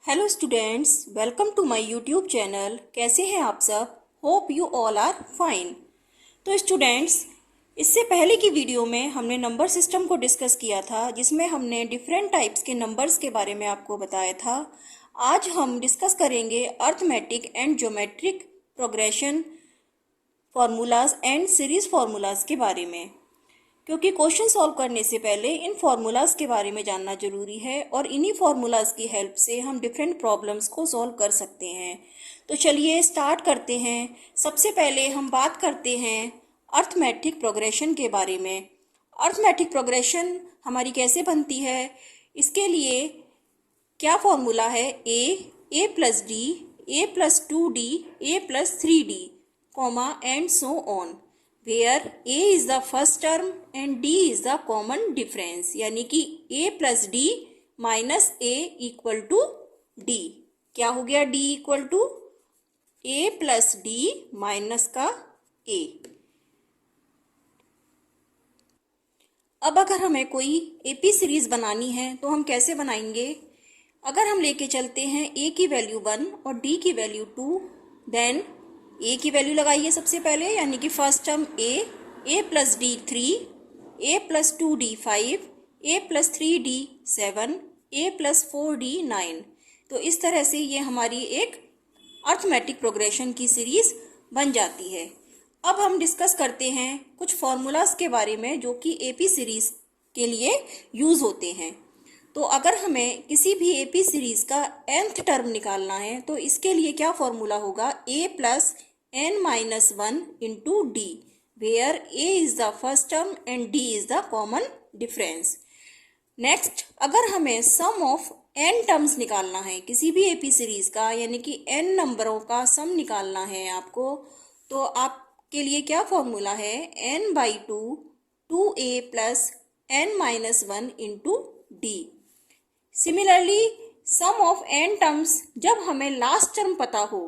Hello students, welcome to my YouTube channel. कैसे हैं आप सब? Hope you all are fine. तो स्टूडेंट्स, इससे पहले की वीडियो में हमने नंबर सिस्टम को डिस्कस किया था, जिसमें हमने डिफरेंट टाइप्स के नंबर्स के बारे में आपको बताया था। आज हम डिस्कस करेंगे arithmetic and geometric progression formulas and series formulas के बारे में, क्योंकि क्वेश्चन सॉल्व करने से पहले इन फार्मूलाज के बारे में जानना जरूरी है और इन्हीं फार्मूलाज की हेल्प से हम डिफरेंट प्रॉब्लम्स को सॉल्व कर सकते हैं। तो चलिए स्टार्ट करते हैं। सबसे पहले हम बात करते हैं अर्थमेटिक प्रोग्रेशन के बारे में। अर्थमेटिक प्रोग्रेशन हमारी कैसे बनती है, इसके लिए क्या फॉर्मूला है? A plus D, A plus 2d, A plus 3d, and so on, where a is the first term and d is the common difference, यानी कि a plus d minus a equal to d। क्या हो गया? d equal to a plus d minus का a। अब अगर हमें कोई AP सीरीज बनानी है तो हम कैसे बनाएंगे? अगर हम लेके चलते हैं a की वैल्यू 1 और d की वैल्यू 2, देन a की वैल्यू लगाइए सबसे पहले, यानी कि first term a plus D 3, a plus 2d 5, a plus 3d 7, a plus 4d 9। तो इस तरह से ये हमारी एक अर्थमेटिक प्रोग्रेशन की सीरीज बन जाती है। अब हम डिस्कस करते हैं कुछ फॉर्मूलाज के बारे में जो कि AP सीरीज के लिए यूज होते हैं। तो अगर हमें किसी भी AP सीरीज का nth टर्म निकालना है तो इसके लिए क्या फॉर्मूला होगा? a plus n minus 1 into d, where a is the first term and d is the common difference. Next, अगर हमें सम ऑफ n टर्म्स निकालना है किसी भी AP सीरीज का, यानी कि n नंबरों का सम निकालना है आपको, तो आपके लिए क्या फॉर्मूला है? n by 2 2a plus n minus 1 into d. Similarly sum of n terms जब हमें लास्ट टर्म पता हो,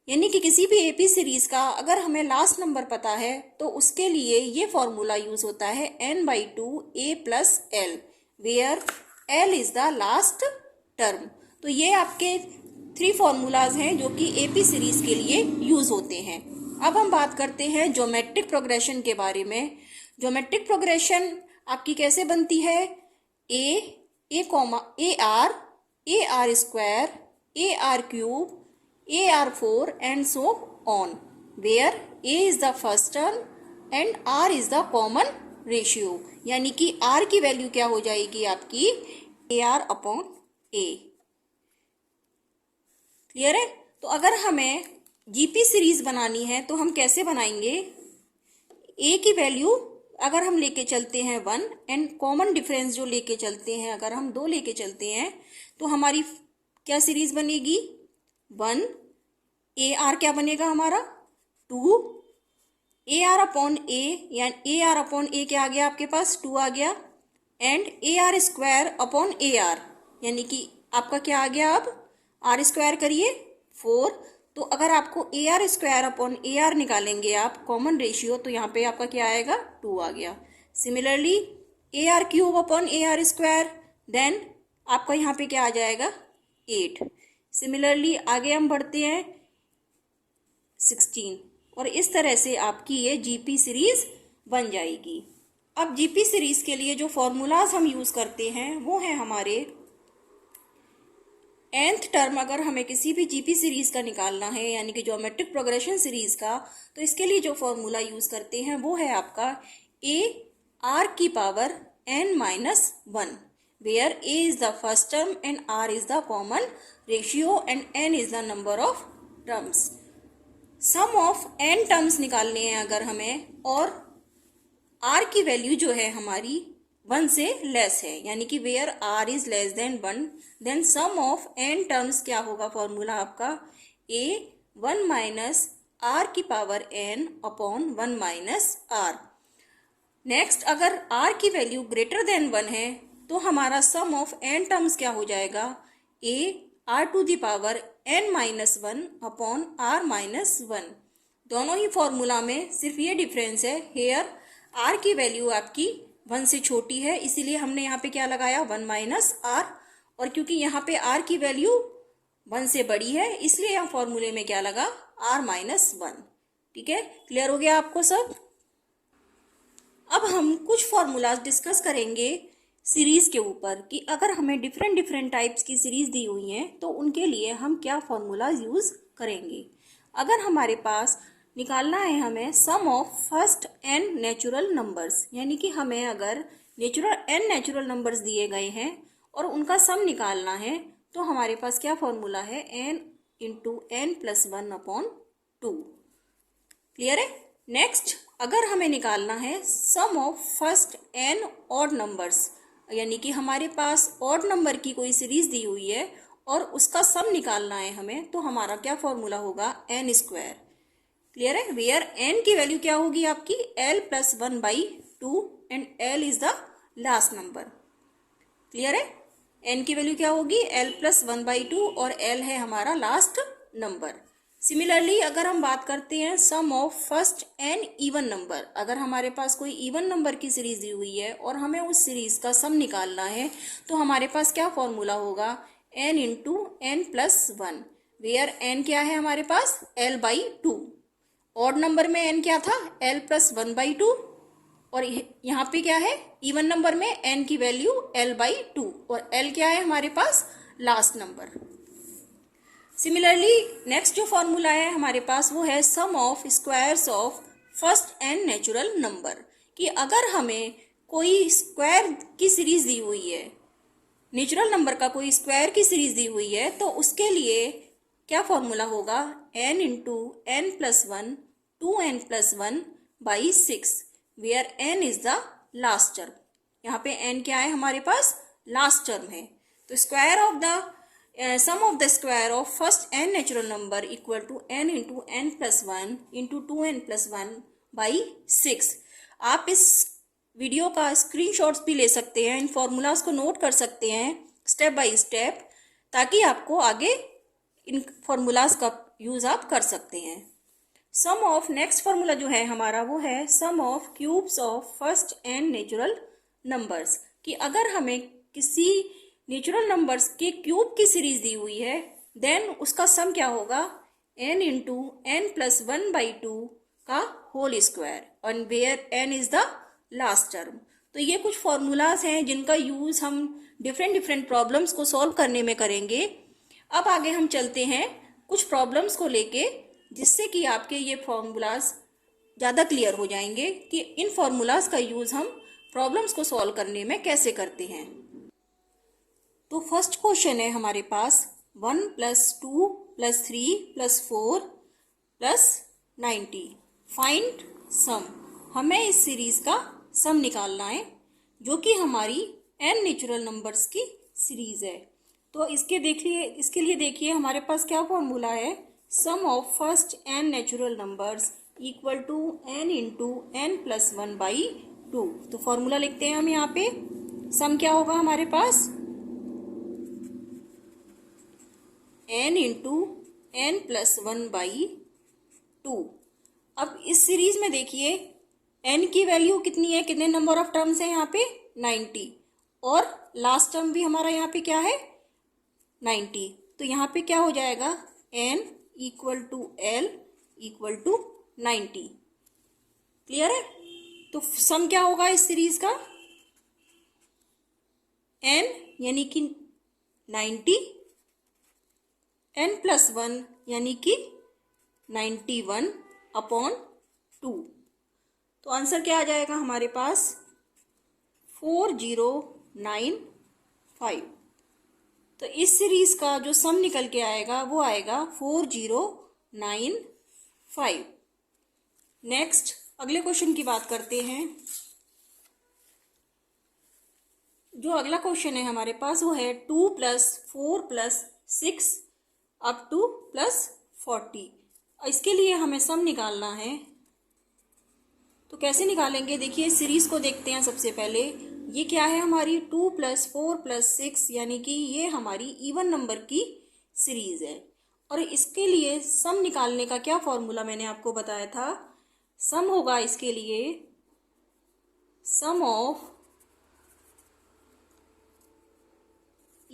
यानी कि किसी भी AP सीरीज का अगर हमें लास्ट नंबर पता है तो उसके लिए ये फॉर्मूला यूज होता है n by 2 a plus l, where l is the last term. तो ये आपके 3 फॉर्मूलाज हैं जो कि AP सीरीज के लिए यूज होते हैं। अब हम बात करते हैं ज्योमेट्रिक प्रोग्रेशन के बारे में। ज्योमेट्रिक प्रोग्रेशन आपकी कैसे बनती है? a r square, r cube, AR4 and so on, where a is the first term and r is the common ratio, यानी कि r की वैल्यू क्या हो जाएगी आपकी? AR upon a। क्लियर है? तो अगर हमें GP सीरीज बनानी है तो हम कैसे बनाएंगे? a की वैल्यू अगर हम लेके चलते हैं 1 एंड कॉमन डिफरेंस जो लेके चलते हैं, अगर हम 2 लेके चलते हैं तो हमारी क्या सीरीज बनेगी? 1 AR क्या बनेगा हमारा? 2 AR अपॉन A, यानी AR अपॉन A क्या आ गया आपके पास? 2 आ गया, and AR square upon AR, यानी कि आपका क्या आ गया? अब R स्क्वायर करिए 4। तो अगर आपको AR स्क्वायर अपॉन AR निकालेंगे आप कॉमन रेशियो, तो यहाँ पे आपका क्या आएगा? 2 आ गया। Similarly AR cube upon AR square, then आपका यहाँ पे क्या आ जाएगा? 8। सिमिलरली आगे हम बढ़ते हैं 16, और इस तरह से आपकी ये GP सीरीज बन जाएगी। अब GP सीरीज के लिए जो फॉर्मूलाज हम यूज करते हैं वो है हमारे nth टर्म अगर हमें किसी भी GP सीरीज का निकालना है, यानी कि ज्योमेट्रिक प्रोग्रेशन सीरीज का, तो इसके लिए जो फॉर्मूला यूज करते हैं वो है आपका a r की power n minus 1, where a is the first term and r is the common ratio and n is the number of terms। Sum of n terms निकालने हैं अगर हमें, और r की वैल्यू जो है हमारी 1 से लेस है, यानी कि where r is less than 1, then sum of n terms क्या होगा? फॉर्मूला आपका a 1 माइनस r की power n upon 1 minus r। Next, अगर r की वैल्यू ग्रेटर देन 1 है तो हमारा सम ऑफ n टर्म्स क्या हो जाएगा? a r to the power n minus 1 upon r minus 1। दोनों ही फॉर्मूला में सिर्फ ये डिफरेंस है, हेयर r की वैल्यू आपकी 1 से छोटी है, इसीलिए हमने यहाँ पे क्या लगाया? 1 माइनस r, और क्योंकि यहाँ पे r की वैल्यू 1 से बड़ी है इसलिए यहाँ फॉर्मूले में क्या लगा, r-1। ठीक है, क्लियर हो गया आपको सब। अब हम कुछ फॉर्मूलाज डिस्कस करेंगे सीरीज के ऊपर कि अगर हमें डिफरेंट डिफरेंट टाइप्स की सीरीज दी हुई हैं तो उनके लिए हम क्या फॉर्मूलाज यूज करेंगे। अगर हमारे पास निकालना है हमें sum of first n natural numbers, यानी कि हमें अगर n नेचुरल नंबर्स दिए गए हैं और उनका सम निकालना है तो हमारे पास क्या फॉर्मूला है, n इंटू n+1/2। क्लियर है। नेक्स्ट, अगर हमें निकालना है sum of first n odd numbers, यानी कि हमारे पास ऑड नंबर की कोई सीरीज दी हुई है और उसका सम निकालना है हमें, तो हमारा क्या फॉर्मूला होगा, n²। क्लियर है, वेयर n की वैल्यू क्या होगी आपकी, l+1/2 and l is the last number. Clear है, n की वैल्यू क्या होगी, l+1/2 और l है हमारा लास्ट नंबर। सिमिलरली अगर हम बात करते हैं sum of first n even number, अगर हमारे पास कोई इवन नंबर की सीरीज दी हुई है और हमें उस सीरीज का सम निकालना है तो हमारे पास क्या फॉर्मूला होगा, n into n+1, where n क्या है हमारे पास, l/2। ऑड नंबर में n क्या था, l+1/2 और यहाँ पे क्या है, इवन नंबर में n की वैल्यू l/2 और l क्या है हमारे पास, लास्ट नंबर। सिमिलरली नेक्स्ट जो फॉर्मूला है हमारे पास वो है sum of squares of first n natural number, कि अगर हमें कोई स्क्वायर की सीरीज दी हुई है, नेचुरल नंबर का कोई स्क्वायर की सीरीज दी हुई है तो उसके लिए क्या फॉर्मूला होगा, n into n+1 2n+1/6, where n is the last term. यहाँ पे n क्या है हमारे पास, लास्ट टर्म है। तो square of the sum of the square of first n natural number equal to n into n+1 into 2n+1/6। आप इस वीडियो का स्क्रीनशॉट्स भी ले सकते हैं, इन फॉर्मूलाज को नोट कर सकते हैं स्टेप बाय स्टेप, ताकि आपको आगे इन फॉर्मूलाज का यूज आप कर सकते हैं। सम ऑफ नेक्स्ट फॉर्मूला जो है हमारा वो है sum of cubes of first n natural numbers, कि अगर हमें किसी नेचुरल नंबर्स के क्यूब की सीरीज दी हुई है देन उसका सम क्या होगा, n इंटू n+1/2 का होल स्क्वायर और where n is the last term. तो ये कुछ फॉर्मूलाज हैं जिनका यूज हम डिफरेंट डिफरेंट प्रॉब्लम्स को सॉल्व करने में करेंगे। अब आगे हम चलते हैं कुछ प्रॉब्लम्स को लेके, जिससे कि आपके ये फॉर्मूलाज ज़्यादा क्लियर हो जाएंगे कि इन फॉर्मूलाज का यूज हम प्रॉब्लम्स को सॉल्व करने में कैसे करते हैं। तो फर्स्ट क्वेश्चन है हमारे पास 1 + 2 + 3 + 4 + 90 फाइंड सम। हमें इस सीरीज का सम निकालना है जो कि हमारी n नेचुरल नंबर्स की सीरीज है। तो इसके लिए देखिए हमारे पास क्या फॉर्मूला है, sum of first n natural numbers equal to n into n+1/2। तो फॉर्मूला लिखते हैं हम यहाँ पे, सम क्या होगा हमारे पास, n इंटू n+1/2। अब इस सीरीज में देखिए n की वैल्यू कितनी है, कितने नंबर ऑफ टर्म्स है यहाँ पे, 90, और लास्ट टर्म भी हमारा यहाँ पे क्या है, 90। तो यहाँ पे क्या हो जाएगा, n equal to l equal to 90। Clear है। तो सम क्या होगा इस सीरीज का, n यानी कि 90, n+1 यानी कि 91/2। तो आंसर क्या आ जाएगा हमारे पास, 4095। तो इस सीरीज का जो सम निकल के आएगा वो आएगा 4095। नेक्स्ट अगले क्वेश्चन की बात करते हैं। जो अगला क्वेश्चन है हमारे पास वो है 2 + 4 + 6 अप टू +40। इसके लिए हमें सम निकालना है, तो कैसे निकालेंगे, देखिए सीरीज को देखते हैं। सबसे पहले ये क्या है हमारी 2 + 4 + 6, यानी कि ये हमारी इवन नंबर की सीरीज है। और इसके लिए सम निकालने का क्या फॉर्मूला मैंने आपको बताया था, सम होगा इसके लिए सम ऑफ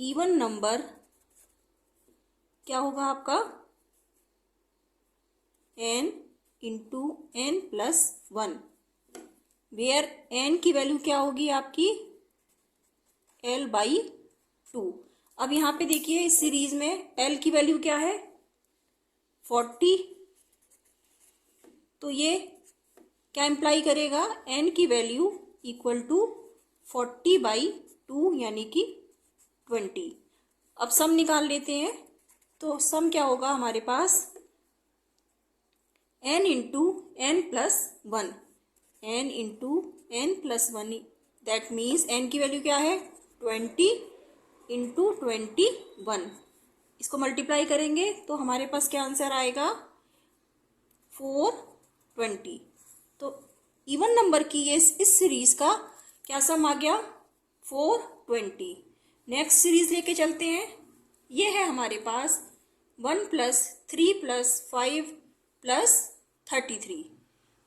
इवन नंबर क्या होगा आपका n into n plus 1, where n की वैल्यू क्या होगी आपकी l/2। अब यहाँ पे देखिए इस सीरीज में l की वैल्यू क्या है 40, तो ये क्या इम्प्लाई करेगा n की वैल्यू इक्वल टू 40/2 यानी कि 20। अब सम निकाल लेते हैं, तो सम क्या होगा हमारे पास n into n plus 1, n into n plus 1, that means n की वैल्यू क्या है 20 इंटू 21। इसको मल्टीप्लाई करेंगे तो हमारे पास क्या आंसर आएगा 420। तो इवन नंबर की ये इस सीरीज का क्या सम आ गया 420। नेक्स्ट सीरीज लेके चलते हैं। ये है हमारे पास 1 प्लस 3 प्लस 5 प्लस 33,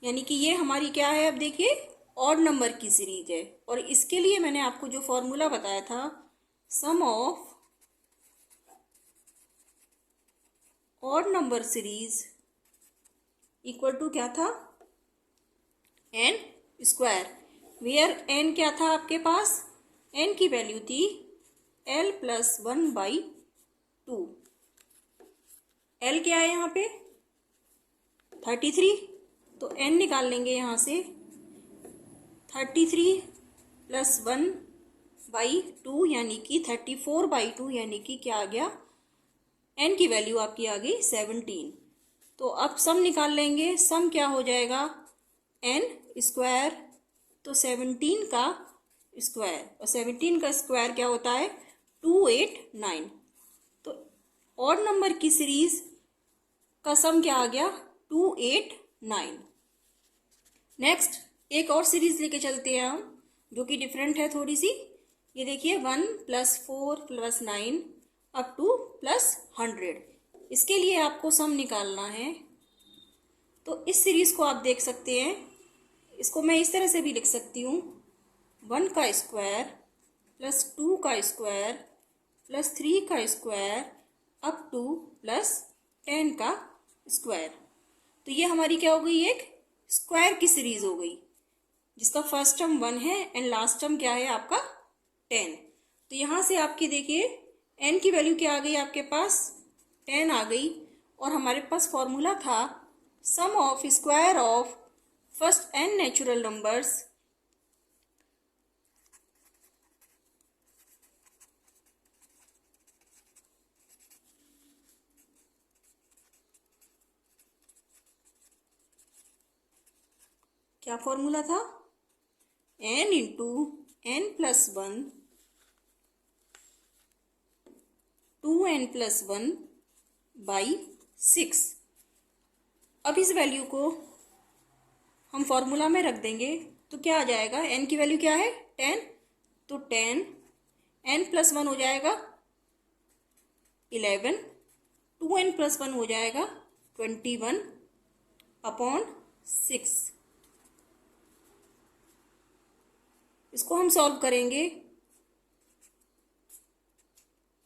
यानी कि ये हमारी क्या है, अब देखिए ऑड नंबर की सीरीज है। और इसके लिए मैंने आपको जो फॉर्मूला बताया था sum of odd number series equal to क्या था n स्क्वायर, वेयर n क्या था आपके पास, n की वैल्यू थी l प्लस 1/2। l क्या है यहाँ पे 33, तो n निकाल लेंगे यहाँ से 33 प्लस 1/2 यानी कि 34/2, यानी कि क्या आ गया n की वैल्यू आपकी आ गई 17। तो अब सम निकाल लेंगे, सम क्या हो जाएगा n स्क्वायर, तो 17 का स्क्वायर, और 17 का स्क्वायर क्या होता है 289। तो ऑड नंबर की सीरीज का सम क्या आ गया 289। नेक्स्ट एक और सीरीज लेके चलते हैं हम, जो कि डिफरेंट है थोड़ी सी। ये देखिए 1 plus 4 plus 9 up two plus 100। इसके लिए आपको सम निकालना है, तो इस सीरीज को आप देख सकते हैं। इसको मैं इस तरह से भी लिख सकती हूँ 1 का स्क्वायर प्लस 2 का स्क्वायर प्लस 3 का स्क्वायर अप टू प्लस 10 का स्क्वायर। तो ये हमारी क्या हो गई, एक स्क्वायर की सीरीज हो गई, जिसका फर्स्ट टर्म 1 है एंड लास्ट टर्म क्या है आपका 10। तो यहाँ से आपकी देखिए n की वैल्यू क्या आ गई आपके पास 10 आ गई, और हमारे पास फॉर्मूला था sum of square of first n natural numbers क्या फॉर्मूला था n into n plus 1 2n plus 1 by 6। अब इस वैल्यू को हम फॉर्मूला में रख देंगे तो क्या आ जाएगा, n की वैल्यू क्या है 10, तो 10 n प्लस 1 हो जाएगा 11, 2n प्लस 1 हो जाएगा 21 अपॉन 6। इसको हम सॉल्व करेंगे,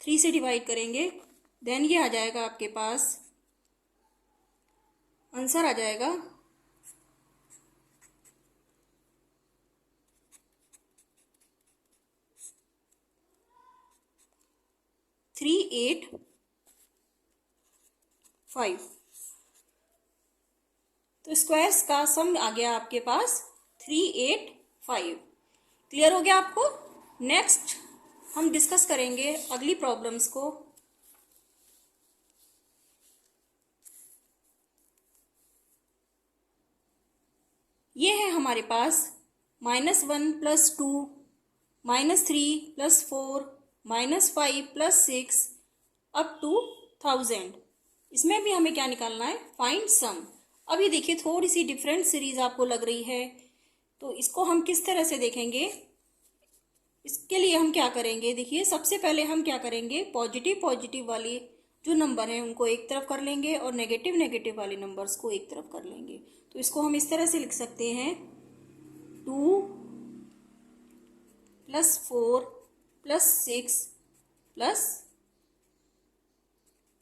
3 से डिवाइड करेंगे, देन ये आ जाएगा आपके पास आंसर आ जाएगा 385। तो स्क्वायर्स का सम आ गया आपके पास 385। क्लियर हो गया आपको। नेक्स्ट हम डिस्कस करेंगे अगली प्रॉब्लम्स को। ये है हमारे पास -1 plus 2 -3 plus 4 -5 plus 6 up to 1000। इसमें भी हमें क्या निकालना है, फाइंड सम। अब ये देखिए थोड़ी सी डिफरेंट सीरीज आपको लग रही है, तो इसको हम किस तरह से देखेंगे। इसके लिए हम क्या करेंगे, देखिए सबसे पहले हम क्या करेंगे, पॉजिटिव पॉजिटिव वाली जो नंबर हैं उनको एक तरफ कर लेंगे और नेगेटिव नेगेटिव वाले नंबर्स को एक तरफ कर लेंगे। तो इसको हम इस तरह से लिख सकते हैं 2 प्लस 4 प्लस 6 प्लस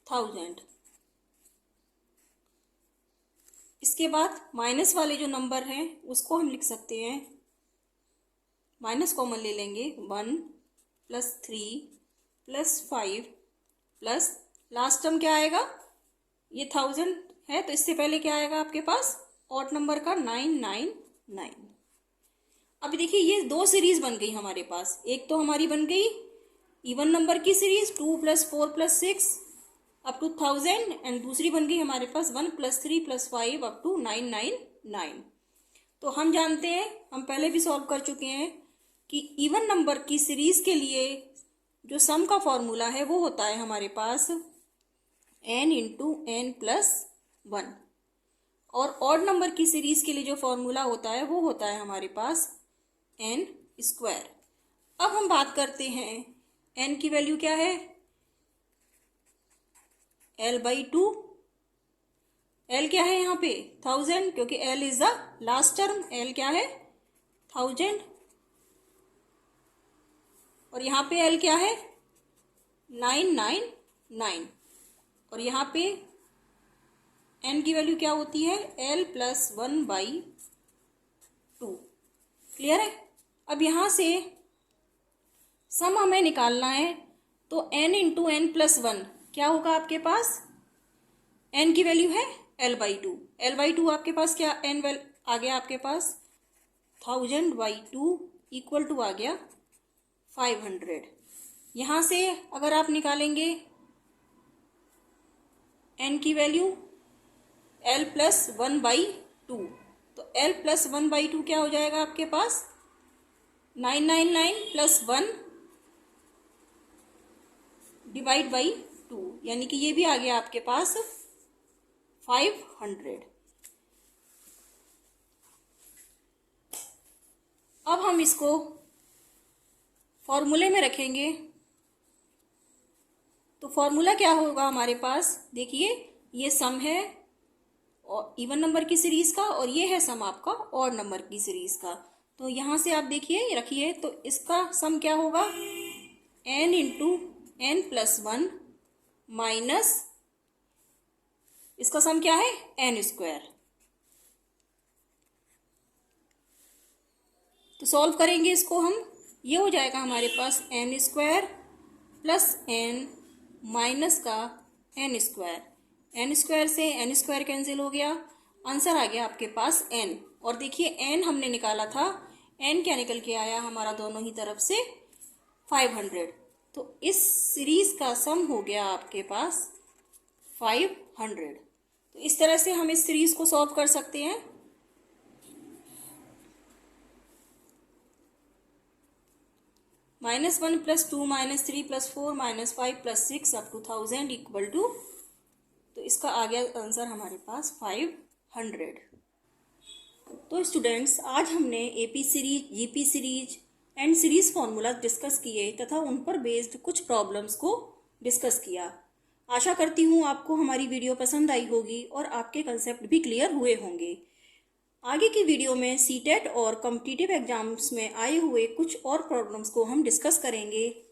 1000। इसके बाद माइनस वाले जो नंबर हैं उसको हम लिख सकते हैं, माइनस कॉमन ले लेंगे, 1 plus 3 plus 5 plus last term क्या आएगा, ये 1000 है तो इससे पहले क्या आएगा आपके पास ऑड नंबर का 999। अभी देखिए ये दो सीरीज बन गई हमारे पास, एक तो हमारी बन गई इवन नंबर की series 2 plus 4 plus 6 up to 1000 and दूसरी बन गई हमारे पास 1 प्लस 3 प्लस 5 अप टू 999। तो हम जानते हैं, हम पहले भी सॉल्व कर चुके हैं कि इवन नंबर की सीरीज के लिए जो सम का फॉर्मूला है वो होता है हमारे पास n इंटू एन प्लस 1, और ऑड नंबर की सीरीज के लिए जो फॉर्मूला होता है वो होता है हमारे पास n स्क्वायर। अब हम बात करते हैं n की वैल्यू क्या है, l/2। l क्या है यहाँ पे 1000, क्योंकि l is the last term, l क्या है 1000, और यहाँ पे l क्या है 999, और यहाँ पे n की वैल्यू क्या होती है l प्लस 1/2। क्लियर है। अब यहाँ से सम हमें निकालना है, तो n इंटू एन प्लस 1 क्या होगा आपके पास, n की वैल्यू है l/2, l/2 आपके पास क्या n आ गया आपके पास 1000/2 इक्वल टू आ गया 500। यहाँ से अगर आप निकालेंगे n की वैल्यू l प्लस 1/2, तो l प्लस 1/2 क्या हो जाएगा आपके पास 999 प्लस 1 डिवाइड बाई 2, यानी कि ये भी आ गया आपके पास 500। अब हम इसको फॉर्मूले में रखेंगे, तो फॉर्मूला क्या होगा हमारे पास, देखिए ये सम है और इवन नंबर की सीरीज का, और ये है सम आपका ऑड नंबर की सीरीज का। तो यहाँ से आप देखिए रखिए, तो इसका सम क्या होगा n into n plus 1 minus इसका सम क्या है n स्क्वायर। तो सॉल्व करेंगे इसको हम, ये हो जाएगा हमारे पास n square plus n minus का n स्क्वायर, n स्क्वायर से n स्क्वायर कैंसिल हो गया, आंसर आ गया आपके पास n। और देखिए n हमने निकाला था, n क्या निकल के आया हमारा दोनों ही तरफ से 500। तो इस सीरीज का सम हो गया आपके पास 500। तो इस तरह से हम इस सीरीज को सॉल्व कर सकते हैं। -1 plus 2 minus 3 plus 4 minus 5 plus 6 up to 1000 equal to, तो इसका आ गया आंसर हमारे पास 500। तो स्टूडेंट्स आज हमने AP series, GP series and series formula discuss किए तथा उन पर बेस्ड कुछ प्रॉब्लम्स को डिस्कस किया। आशा करती हूँ आपको हमारी वीडियो पसंद आई होगी और आपके कंसेप्ट भी क्लियर हुए होंगे। आगे की वीडियो में सीटेट और कॉम्पिटिटिव एग्जाम्स में आए हुए कुछ और प्रॉब्लम्स को हम डिस्कस करेंगे।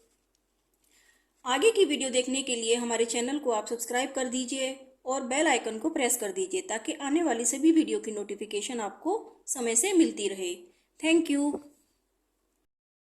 आगे की वीडियो देखने के लिए हमारे चैनल को आप सब्सक्राइब कर दीजिए और बेल आइकन को प्रेस कर दीजिए ताकि आने वाली सभी वीडियो की नोटिफिकेशन आपको समय से मिलती रहे। Thank you.